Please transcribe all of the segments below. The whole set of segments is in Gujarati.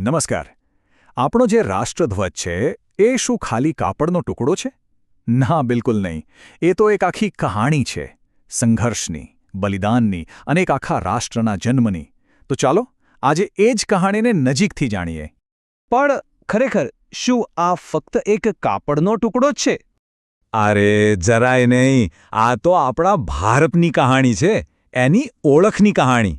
નમસ્કાર. આપણો જે રાષ્ટ્રધ્વજ છે એ શું ખાલી કાપડનો ટુકડો છે? ના, બિલકુલ નહીં. એ તો એક આખી કહાણી છે, સંઘર્ષની, બલિદાનની અને એક આખા રાષ્ટ્રના જન્મની. તો ચાલો આજે એ જ કહાણીને નજીકથી જાણીએ. પણ ખરેખર શું આ ફક્ત એક કાપડનો ટુકડો જ છે? અરે જરાય નહીં. આ તો આપણા ભારતની કહાણી છે, એની ઓળખની કહાણી.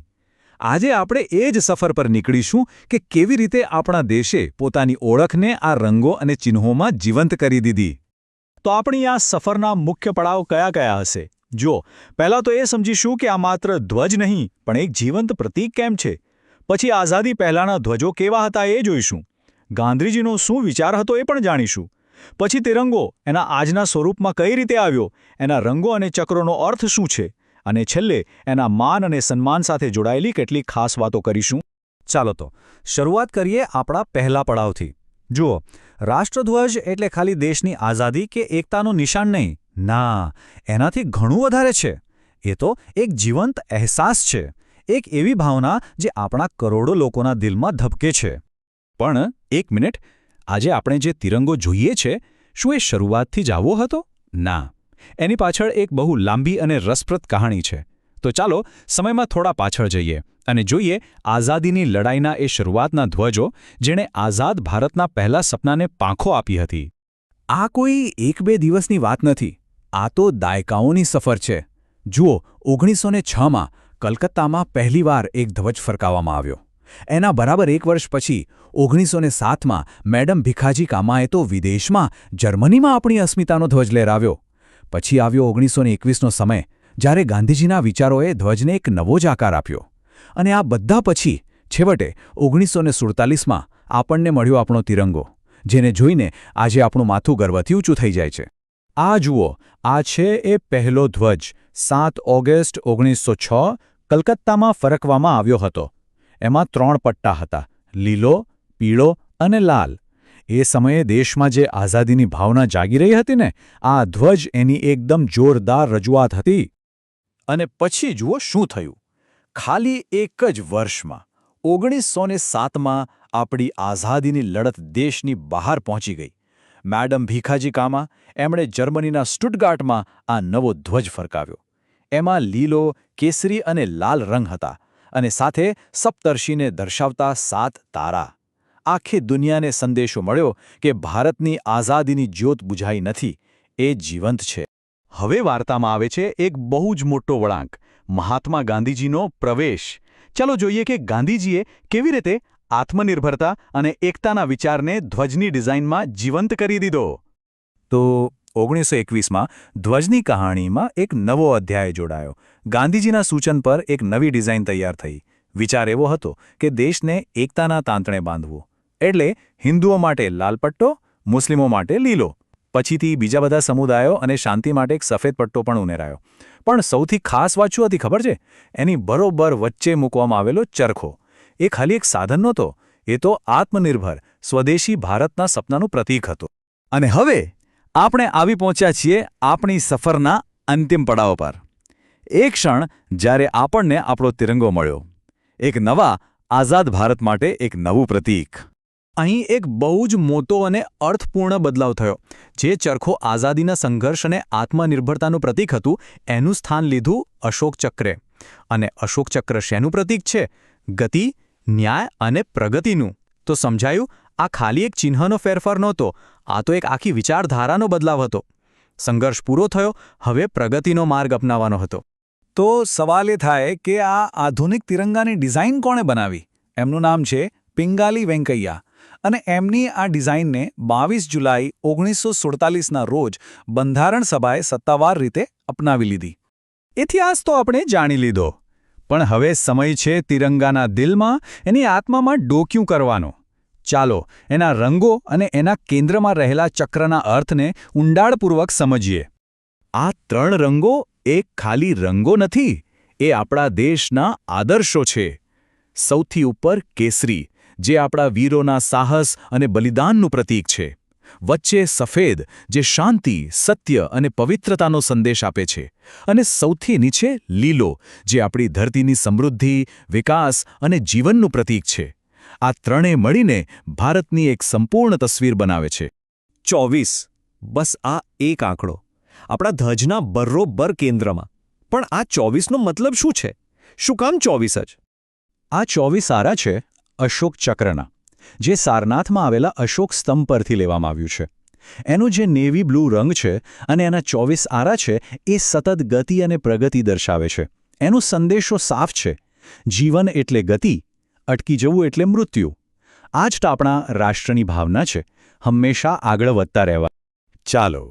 આજે આપણે એ જ સફર પર નીકળીશું કે કેવી રીતે આપણા દેશે પોતાની ઓળખને આ રંગો અને ચિહ્નોમાં જીવંત કરી દીધી. તો આપણી આ સફરના મુખ્ય પડાવ કયા કયા હશે? જો પહેલાં તો એ સમજીશું કે આ માત્ર ધ્વજ નહીં પણ એક જીવંત પ્રતીક કેમ છે. પછી આઝાદી પહેલાંના ધ્વજો કેવા હતા એ જોઈશું. ગાંધીજીનો શું વિચાર હતો એ પણ જાણીશું. પછી તિરંગો એના આજના સ્વરૂપમાં કઈ રીતે આવ્યો, એના રંગો અને ચક્રોનો અર્થ શું છે, અને છેલ્લે એના માન અને સન્માન સાથે જોડાયેલી કેટલીક ખાસ વાતો કરીશું. ચાલો તો શરૂઆત કરીએ આપણા પહેલા પડાવથી. જુઓ, રાષ્ટ્રધ્વજ એટલે ખાલી દેશની આઝાદી કે એકતાનું નિશાન નહીં. ના, એનાથી ઘણું વધારે છે. એ તો એક જીવંત અહેસાસ છે, એક એવી ભાવના જે આપણા કરોડો લોકોના દિલમાં ધબકે છે. પણ એક મિનિટ, આજે આપણે જે તિરંગો જોઈએ છે, શું એ શરૂઆતથી જ આવો હતો? ના, એની પાછળ એક બહુ લાંબી અને રસપ્રદ કહાણી છે. તો ચાલો સમયમાં થોડા પાછળ જઈએ અને જોઈએ આઝાદીની લડાઈના એ શરૂઆતના ધ્વજો જેણે આઝાદ ભારતના પહેલા સપનાને પાંખો આપી હતી. આ કોઈ એક બે દિવસની વાત નથી. આ તો દાયકાઓની સફર છે. જુઓ, 1906માં કલકત્તામાં પહેલીવાર એક ધ્વજ ફરકાવવામાં આવ્યો. એના બરાબર એક વર્ષ પછી 1907માં મેડમ ભીખાજી કામાએ તો વિદેશમાં જર્મનીમાં આપણી અસ્મિતાનો ધ્વજ લહેરાવ્યો. પછી આવ્યો 1921નો સમય, જ્યારે ગાંધીજીના વિચારોએ ધ્વજને એક નવો જ આકાર આપ્યો. અને આ બધા પછી છેવટે 1947માં આપણને મળ્યો આપણો તિરંગો, જેને જોઈને આજે આપણું માથું ગર્વથી ઊંચું થઈ જાય છે. આ જુઓ, આ છે એ પહેલો ધ્વજ. 7 ઓગસ્ટ 1906 કલકત્તામાં ફરકવામાં આવ્યો હતો. એમાં 3 પટ્ટા હતા, લીલો, પીળો અને લાલ. એ સમયે દેશમાં જે આઝાદીની ભાવના જાગી રહી હતી ને, આ ધ્વજ એની એકદમ જોરદાર રજૂઆત હતી. અને પછી જુઓ શું થયું. ખાલી એક જ વર્ષમાં 1907માં આપણી આઝાદીની લડત દેશની બહાર પહોંચી ગઈ. મેડમ ભીખાજી કામા એમણે જર્મનીના સ્ટુટગાર્ટમાં આ નવો ધ્વજ ફરકાવ્યો. એમાં લીલો, કેસરી અને લાલ રંગ હતા, અને સાથે સપ્તર્ષિને દર્શાવતા 7 તારા. આખી દુનિયાને સંદેશો મળ્યો કે ભારતની આઝાદીની જ્યોત બુઝાઈ નથી, એ જીવંત છે. હવે વાર્તામાં આવે છે એક બહુ જ મોટો વળાંક, મહાત્મા ગાંધીજીનો પ્રવેશ. ચાલો જોઈએ કે ગાંધીજીએ કેવી રીતે આત્મનિર્ભરતા અને એકતાના વિચારને ધ્વજની ડિઝાઇનમાં જીવંત કરી દીધો. તો 1921માં ધ્વજની કહાણીમાં એક નવો અધ્યાય જોડાયો. ગાંધીજીના સૂચન પર એક નવી ડિઝાઇન તૈયાર થઈ. વિચાર એવો હતો કે દેશને એકતાના તાંતણે બાંધવું. એટલે હિન્દુઓ માટે લાલ પટ્ટો, મુસ્લિમો માટે લીલો. પછીથી બીજા બધા સમુદાયો અને શાંતિ માટે એક સફેદ પટ્ટો પણ ઉમેરાયો. પણ સૌથી ખાસ વાત શું હતી ખબર છે? એની બરોબર વચ્ચે મૂકવામાં આવેલો ચરખો. એ ખાલી એક સાધન નહોતો, એ તો આત્મનિર્ભર, સ્વદેશી ભારતના સપનાનું પ્રતીક હતું. અને હવે આપણે આવી પહોંચ્યા છીએ આપણી સફરના અંતિમ પડાવ પર. એક ક્ષણ જ્યારે આપણને આપણો તિરંગો મળ્યો. એક નવા, આઝાદ ભારત માટે એક નવું પ્રતીક. અહીં એક બહુ જ મોટો અને અર્થપૂર્ણ બદલાવ થયો. જે ચરખો આઝાદીના સંઘર્ષ અને આત્મનિર્ભરતાનું પ્રતીક હતું, એનું સ્થાન લીધું અશોક ચક્રે. અને અશોક ચક્ર શેનું પ્રતીક છે? ગતિ, ન્યાય અને પ્રગતિનું. તો સમજાયું, આ ખાલી એક ચિહ્નનો ફેરફાર નહોતો, આ તો એક આખી વિચારધારાનો બદલાવ હતો. સંઘર્ષ પૂરો થયો, હવે પ્રગતિનો માર્ગ અપનાવવાનો હતો. તો સવાલ એ થાય કે આ આધુનિક તિરંગાની ડિઝાઇન કોણે બનાવી? એમનું નામ છે પિંગાલી વેંકૈયા. અને એમની આ ડિઝાઇનને 22 જુલાઈ 1947ના રોજ બંધારણ સભાએ સત્તાવાર રીતે અપનાવી લીધી. ઇતિહાસ તો આપણે જાણી લીધો, પણ હવે સમય છે તિરંગાના દિલમાં, એની આત્મામાં ડોક્યું કરવાનો. ચાલો એના રંગો અને એના કેન્દ્રમાં રહેલા ચક્રના અર્થને ઊંડાણપૂર્વક સમજીએ. આ 3 રંગો એક ખાલી રંગો નથી, એ આપણા દેશના આદર્શો છે. સૌથી ઉપર કેસરી, જે આપણા વીરોના સાહસ અને બલિદાનનું પ્રતીક છે. વચ્ચે સફેદ, જે શાંતિ, સત્ય અને પવિત્રતાનો સંદેશ આપે છે. અને સૌથી નીચે લીલો, જે આપણી ધરતીની સમૃદ્ધિ, વિકાસ અને જીવનનું પ્રતીક છે. આ ત્રણેય મળીને ભારતની એક સંપૂર્ણ તસવીર બનાવે છે. 24 બસ આ એક આંકડો આપણા ધ્વજના બરોબર કેન્દ્રમાં. પણ આ 24નો મતલબ શું છે? શું કામ 24 જ? આ 24 આરા છે અશોક ચક્રના, જે સારનાથમાં આવેલા અશોક સ્તંભ પરથી લેવામાં આવ્યું છે. એનું જે નેવી બ્લુ રંગ છે અને એના 24 આરા છે એ સતત ગતિ અને પ્રગતિ દર્શાવે છે. એનો સંદેશો સાફ છે: જીવન એટલે ગતિ, અટકી જવું એટલે મૃત્યુ. આ જ આપણા રાષ્ટ્રની ભાવના છે, હંમેશા આગળ વધતા રહેવા. ચાલો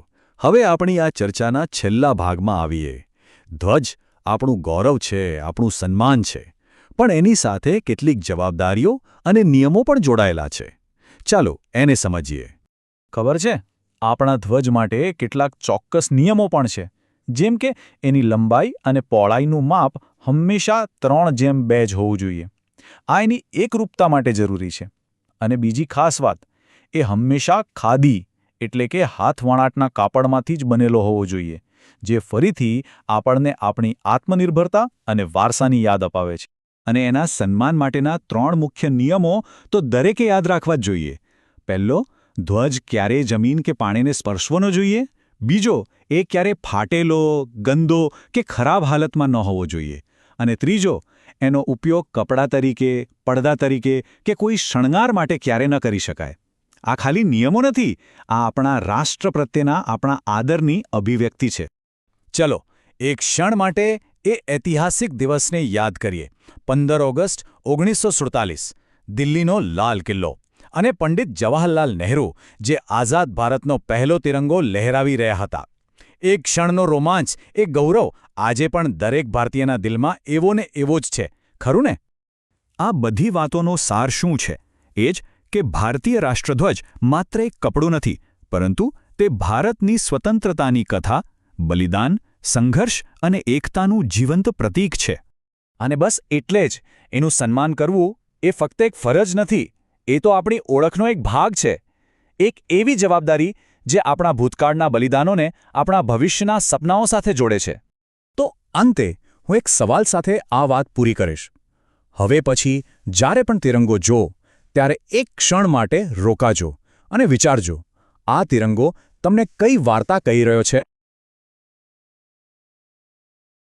હવે આપણી આ ચર્ચાના છેલ્લા ભાગમાં આવીએ. ધ્વજ આપણું ગૌરવ છે, આપણું સન્માન છે, પણ એની સાથે કેટલીક જવાબદારીઓ અને નિયમો પણ જોડાયેલા છે. ચાલો એને સમજીએ. ખબર છે, આપણા ધ્વજ માટે કેટલાક ચોક્કસ નિયમો પણ છે, જેમ કે એની લંબાઈ અને પહોળાઈનું માપ હંમેશા 3:2 જ હોવું જોઈએ. આ એની એકરૂપતા માટે જરૂરી છે. અને બીજી ખાસ વાત, એ હંમેશા ખાદી એટલે કે હાથવણાટના કાપડમાંથી જ બનેલો હોવો જોઈએ, જે ફરીથી આપણને આપણી આત્મનિર્ભરતા અને વારસાની યાદ અપાવે છે. અને એના સન્માન માટેના 3 મુખ્ય નિયમો તો દરેકે યાદ રાખવા જ જોઈએ. પહેલો, ધ્વજ ક્યારેય જમીન કે પાણીને સ્પર્શવો ન જોઈએ. બીજો, એ ક્યારેય ફાટેલો, ગંદો કે ખરાબ હાલતમાં ન હોવો જોઈએ. અને ત્રીજો, એનો ઉપયોગ કપડાં તરીકે, પડદા તરીકે કે કોઈ શણગાર માટે ક્યારે ન કરી શકાય. આ ખાલી નિયમો નથી, આ આપણા રાષ્ટ્ર પ્રત્યેના આપણા આદરની અભિવ્યક્તિ છે. ચલો એક ક્ષણ માટે એ ઐતિહાસિક દિવસને યાદ કરીએ. 15 ઓગસ્ટ 1947, દિલ્હીનો લાલ કિલ્લો અને પંડિત જવાહરલાલ નહેરુ, જે આઝાદ ભારતનો પહેલો તિરંગો લહેરાવી રહ્યા હતા. એ ક્ષણનો રોમાંચ, એ ગૌરવ આજે પણ દરેક ભારતીયના દિલમાં એવો ને એવો જ છે, ખરું ને? આ બધી વાતોનો સાર શું છે? એ જ કે ભારતીય રાષ્ટ્રધ્વજ માત્ર એક કપડું નથી, પરંતુ તે ભારતની સ્વતંત્રતાની કથા, બલિદાન, સંઘર્ષ અને એકતાનું જીવંત પ્રતીક છે. અને બસ એટલે જ એનું સન્માન કરવું એ ફક્ત એક ફરજ નથી, એ તો આપણી ઓળખનો એક ભાગ છે. એક એવી જવાબદારી જે આપણા ભૂતકાળના બલિદાનોને આપણા ભવિષ્યના સપનાઓ સાથે જોડે છે. તો અંતે હું એક સવાલ સાથે આ વાત પૂરી કરીશ. હવે પછી જ્યારે પણ તિરંગો જો, ત્યારે એક ક્ષણ માટે રોકાજો અને વિચારજો, આ તિરંગો તમને કઈ વાર્તા કહી રહ્યો છે?